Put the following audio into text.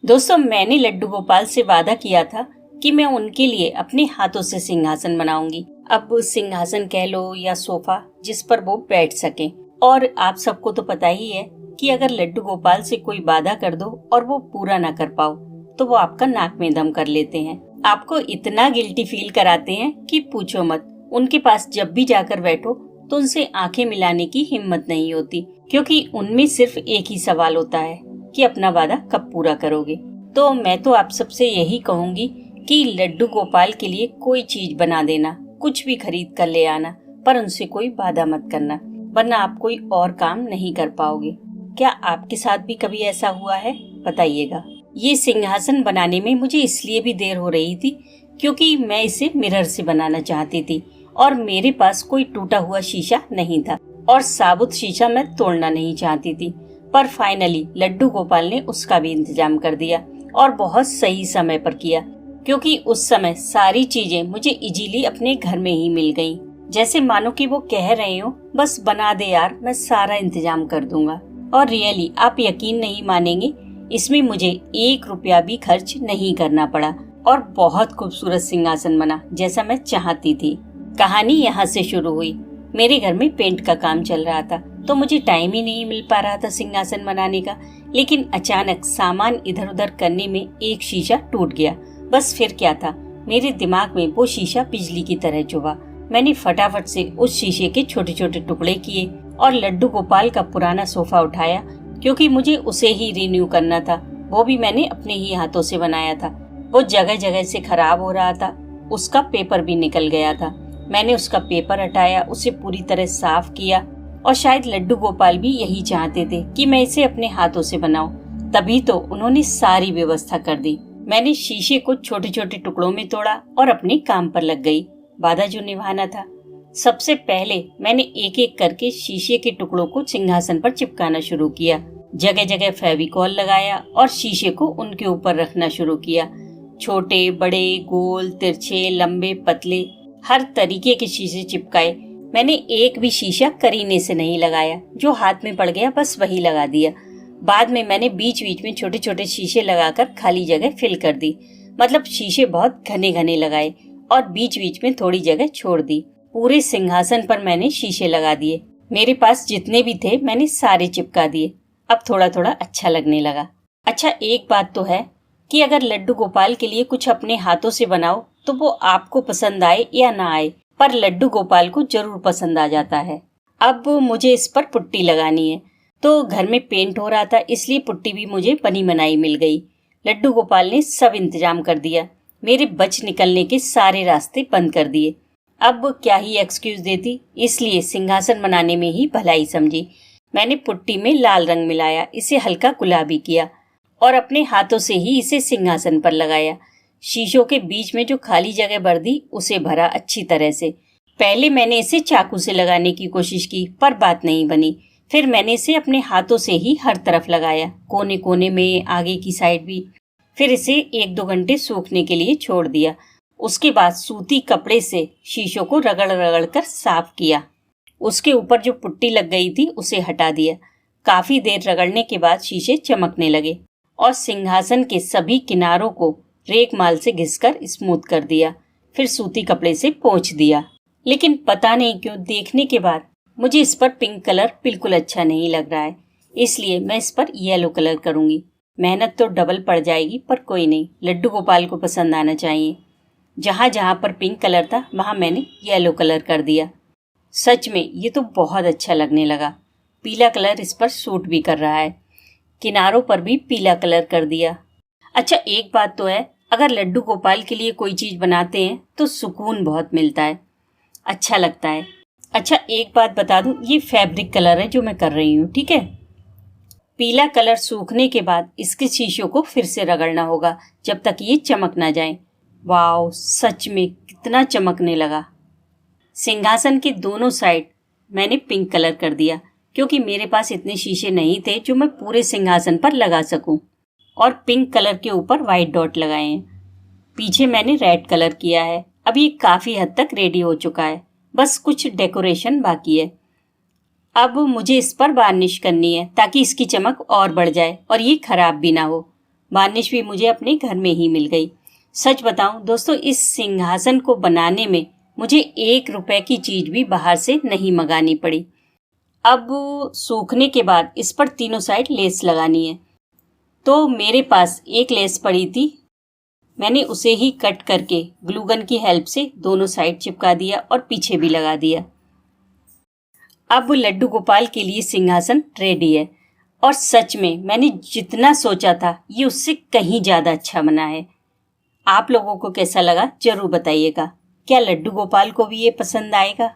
दोस्तों, मैंने लड्डू गोपाल से वादा किया था कि मैं उनके लिए अपने हाथों से सिंहासन बनाऊंगी। अब सिंहासन कह लो या सोफा, जिस पर वो बैठ सके। और आप सबको तो पता ही है कि अगर लड्डू गोपाल से कोई वादा कर दो और वो पूरा ना कर पाओ तो वो आपका नाक में दम कर लेते हैं। आपको इतना गिल्टी फील कराते हैं कि पूछो मत। उनके पास जब भी जाकर बैठो तो उनसे आंखें मिलाने की हिम्मत नहीं होती, क्योंकि उनमें सिर्फ एक ही सवाल होता है कि अपना वादा कब पूरा करोगे। तो मैं तो आप सबसे यही कहूंगी कि लड्डू गोपाल के लिए कोई चीज बना देना, कुछ भी खरीद कर ले आना, पर उनसे कोई वादा मत करना, वरना आप कोई और काम नहीं कर पाओगे। क्या आपके साथ भी कभी ऐसा हुआ है? बताइएगा। ये सिंहासन बनाने में मुझे इसलिए भी देर हो रही थी क्योंकि मैं इसे मिरर से बनाना चाहती थी और मेरे पास कोई टूटा हुआ शीशा नहीं था और साबुत शीशा मैं तोड़ना नहीं चाहती थी। पर फाइनली लड्डू गोपाल ने उसका भी इंतजाम कर दिया और बहुत सही समय पर किया, क्योंकि उस समय सारी चीजें मुझे इजीली अपने घर में ही मिल गईं। जैसे मानो कि वो कह रहे हो, बस बना दे यार, मैं सारा इंतजाम कर दूंगा। और रियली आप यकीन नहीं मानेंगे, इसमें मुझे 1 रुपया भी खर्च नहीं करना पड़ा और बहुत खूबसूरत सिंहासन बना जैसा मैं चाहती थी। कहानी यहाँ से शुरू हुई। मेरे घर में पेंट का काम चल रहा था तो मुझे टाइम ही नहीं मिल पा रहा था सिंहासन बनाने का। लेकिन अचानक सामान इधर उधर करने में एक शीशा टूट गया। बस फिर क्या था, मेरे दिमाग में वो शीशा बिजली की तरह चुभा। मैंने फटाफट से उस शीशे के छोटे छोटे टुकड़े किए और लड्डू गोपाल का पुराना सोफा उठाया, क्योंकि मुझे उसे ही रिन्यू करना था। वो भी मैंने अपने ही हाथों से बनाया था। वो जगह जगह से खराब हो रहा था, उसका पेपर भी निकल गया था। मैंने उसका पेपर हटाया, उसे पूरी तरह साफ किया और शायद लड्डू गोपाल भी यही चाहते थे कि मैं इसे अपने हाथों से बनाऊं, तभी तो उन्होंने सारी व्यवस्था कर दी। मैंने शीशे को छोटे छोटे टुकड़ों में तोड़ा और अपने काम पर लग गई। वादा जो निभाना था। सबसे पहले मैंने एक एक करके शीशे के टुकड़ों को सिंहासन पर चिपकाना शुरू किया। जगह जगह फेविकॉल लगाया और शीशे को उनके ऊपर रखना शुरू किया। छोटे बड़े, गोल, तिरछे, लंबे, पतले, हर तरीके के शीशे चिपकाए। मैंने एक भी शीशा करीने से नहीं लगाया, जो हाथ में पड़ गया बस वही लगा दिया। बाद में मैंने बीच बीच में छोटे छोटे शीशे लगाकर खाली जगह फिल कर दी। मतलब शीशे बहुत घने घने लगाए और बीच बीच में थोड़ी जगह छोड़ दी। पूरे सिंहासन पर मैंने शीशे लगा दिए। मेरे पास जितने भी थे मैंने सारे चिपका दिए। अब थोड़ा थोड़ा अच्छा लगने लगा। अच्छा, एक बात तो है कि अगर लड्डू गोपाल के लिए कुछ अपने हाथों से बनाओ तो वो आपको पसंद आए या ना आए, पर लड्डू गोपाल को जरूर पसंद आ जाता है। अब मुझे इस पर पुट्टी लगानी है, तो घर में पेंट हो रहा था, इसलिए पुट्टी भी मुझे बनी बनाई मिल गई। लड्डू गोपाल ने सब इंतजाम कर दिया। मेरे बच निकलने के सारे रास्ते बंद कर दिए। अब क्या ही एक्सक्यूज देती, इसलिए सिंहासन बनाने में ही भलाई समझी। मैंने पुट्टी में लाल रंग मिलाया, इसे हल्का गुलाबी किया और अपने हाथों से ही इसे सिंहासन पर लगाया। शीशों के बीच में जो खाली जगह भर दी उसे भरा अच्छी तरह से। पहले मैंने इसे चाकू से लगाने की कोशिश की, पर बात नहीं बनी। फिर मैंने इसे अपने हाथों से ही हर तरफ लगाया, कोने कोने में, आगे की साइड भी। फिर इसे 1-2 घंटे सूखने के लिए छोड़ दिया। उसके बाद सूती कपड़े से शीशों को रगड़ रगड़ कर साफ किया। उसके ऊपर जो पुट्टी लग गई थी उसे हटा दिया। काफी देर रगड़ने के बाद शीशे चमकने लगे और सिंहासन के सभी किनारों को रेगमाल से घिसकर स्मूथ कर दिया। फिर सूती कपड़े से पोंछ दिया। लेकिन पता नहीं क्यों देखने के बाद मुझे इस पर पिंक कलर बिल्कुल अच्छा नहीं लग रहा है, इसलिए मैं इस पर येलो कलर करूंगी। मेहनत तो डबल पड़ जाएगी, पर कोई नहीं, लड्डू गोपाल को पसंद आना चाहिए। जहाँ जहाँ पर पिंक कलर था वहाँ मैंने येलो कलर कर दिया। सच में ये तो बहुत अच्छा लगने लगा। पीला कलर इस पर सूट भी कर रहा है। किनारों पर भी पीला कलर कर दिया। अच्छा, एक बात तो है, अगर लड्डू गोपाल के लिए कोई चीज़ बनाते हैं तो सुकून बहुत मिलता है, अच्छा लगता है। अच्छा, एक बात बता दूं, ये फैब्रिक कलर है जो मैं कर रही हूँ, ठीक है। पीला कलर सूखने के बाद इसके शीशों को फिर से रगड़ना होगा जब तक ये चमक ना जाए। वाओ, सच में कितना चमकने लगा। सिंहासन के दोनों साइड मैंने पिंक कलर कर दिया, क्योंकि मेरे पास इतने शीशे नहीं थे जो मैं पूरे सिंहासन पर लगा सकूं। और पिंक कलर के ऊपर वाइट डॉट लगाए हैं। पीछे मैंने रेड कलर किया है। अब ये काफ़ी हद तक रेडी हो चुका है, बस कुछ डेकोरेशन बाकी है। अब मुझे इस पर वार्निश करनी है ताकि इसकी चमक और बढ़ जाए और ये खराब भी ना हो। वार्निश भी मुझे अपने घर में ही मिल गई। सच बताऊं दोस्तों, इस सिंहासन को बनाने में मुझे 1 रुपए की चीज भी बाहर से नहीं मंगानी पड़ी। अब सूखने के बाद इस पर तीनों साइड लेस लगानी है। तो मेरे पास एक लेस पड़ी थी, मैंने उसे ही कट करके ग्लूगन की हेल्प से दोनों साइड चिपका दिया और पीछे भी लगा दिया। अब लड्डू गोपाल के लिए सिंहासन रेडी है और सच में मैंने जितना सोचा था ये उससे कहीं ज़्यादा अच्छा बना है। आप लोगों को कैसा लगा जरूर बताइएगा। क्या लड्डू गोपाल को भी ये पसंद आएगा?